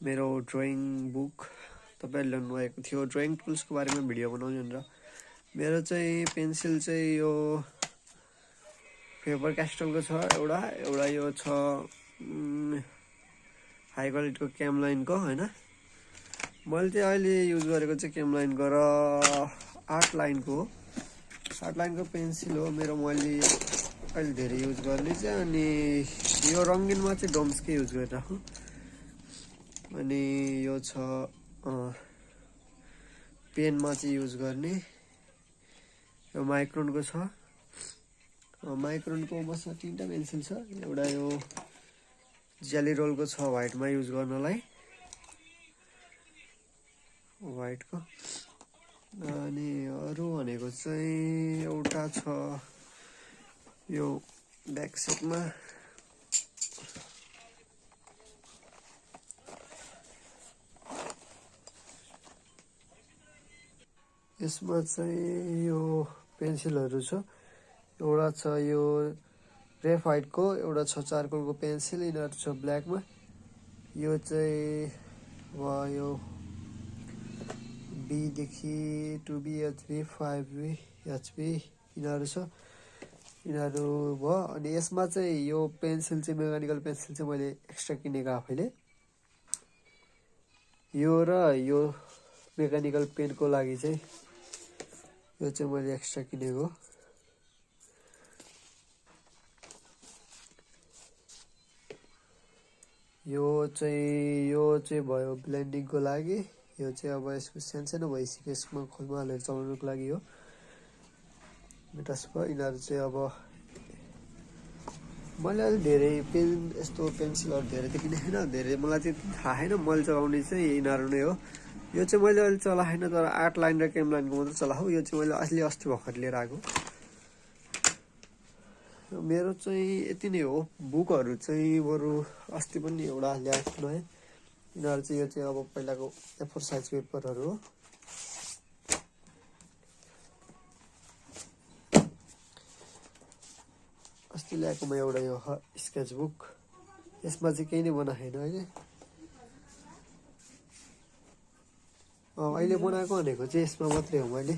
मेरो drying book तपाईहरुले ल्याउनुभएको थियो ड्राइङ टुल्सको बारेमा भिडियो बनाउने भनेर। मेरो चाहिँ पेन्सिल चाहिँ यो फेबर क्यास्टलको छ एउटा यो छ हाई क्वालिटीको क्यामलाइनको हैन। मैले चाहिँ अहिले युज गरेको चाहिँ क्यामलाइनको र आर्ट लाइनको हो। आर्ट लाइनको पेन्सिल हो मेरो मैले अहिले धेरै युज गर्ने चाहिँ। अनि यो रंगीनमा चाहिँ डम्सकै युज गरिरहेको। अनि यो छ पेनमा चाहिँ युज गर्ने यो माइक्रोनको छ। माइक्रोनको मसँग तीनटा पेन्सिल छ। एउटा यो जेली रोलको छ व्हाइटमा युज गर्नलाई व्हाइटको। अनि अरु भनेको चाहिँ एउटा छ यो ब्याक सेटमा यसमा चाहिँ यो पेन्सिलहरु छ। एउटा छ यो ग्रेफाइटको, एउटा छ चारकोलको पेन्सिल, यिनीहरु छ ब्ल्याकमा। यो चाहिँ यो बी देखि 2B HP 5B HP यिनीहरु छ। यिनीहरु भयो। अनि यसमा चाहिँ यो पेन्सिल चाहिँ मेकानिकल पेन्सिल चाहिँ मैले एक्स्ट्रा किनेको आफैले। यो र यो मेकानिकल पेनको लागि चाहिँ यो चाहिँ मैले एक्स्ट्रा किनेको। यो चाहिँ भयो ब्लेन्डिङको लागि। यो चाहिँ अब यसको सानो भइसक्यो यसमा खोलमा हालेर चलाउनको लागि हो। मेटास भयो। यिनीहरु चाहिँ अब मैले अलि धेरै यस्तो पेन्सिलहरु धेरै त किनेको छैन। धेरै मलाई चाहिँ थाहा छैन। मैले चलाउने चाहिँ यिनीहरु नै हो। यो चाहिँ मैले अलि चलाएको छैन तर आर्ट लाइन र केम लाइनको मात्र चलाएको। यो चाहिँ मैले अस्ति भर्खर लिएर आएको। मेरो चाहिँ यति नै हो। बुकहरु चाहिँ बरु अस्ति पनि एउटा ल्याएको छु नयाँ। यिनीहरु चाहिँ यो चाहिँ अब पहिलाको A4 साइज पेपरहरु हो। अस्ति ल्याएकोमा एउटा यो स्केच बुक। यसमा चाहिँ केही नै बनाएको छैन अहिले। अहिले बनाएको भनेको चाहिँ यसमा मात्रै हो मैले।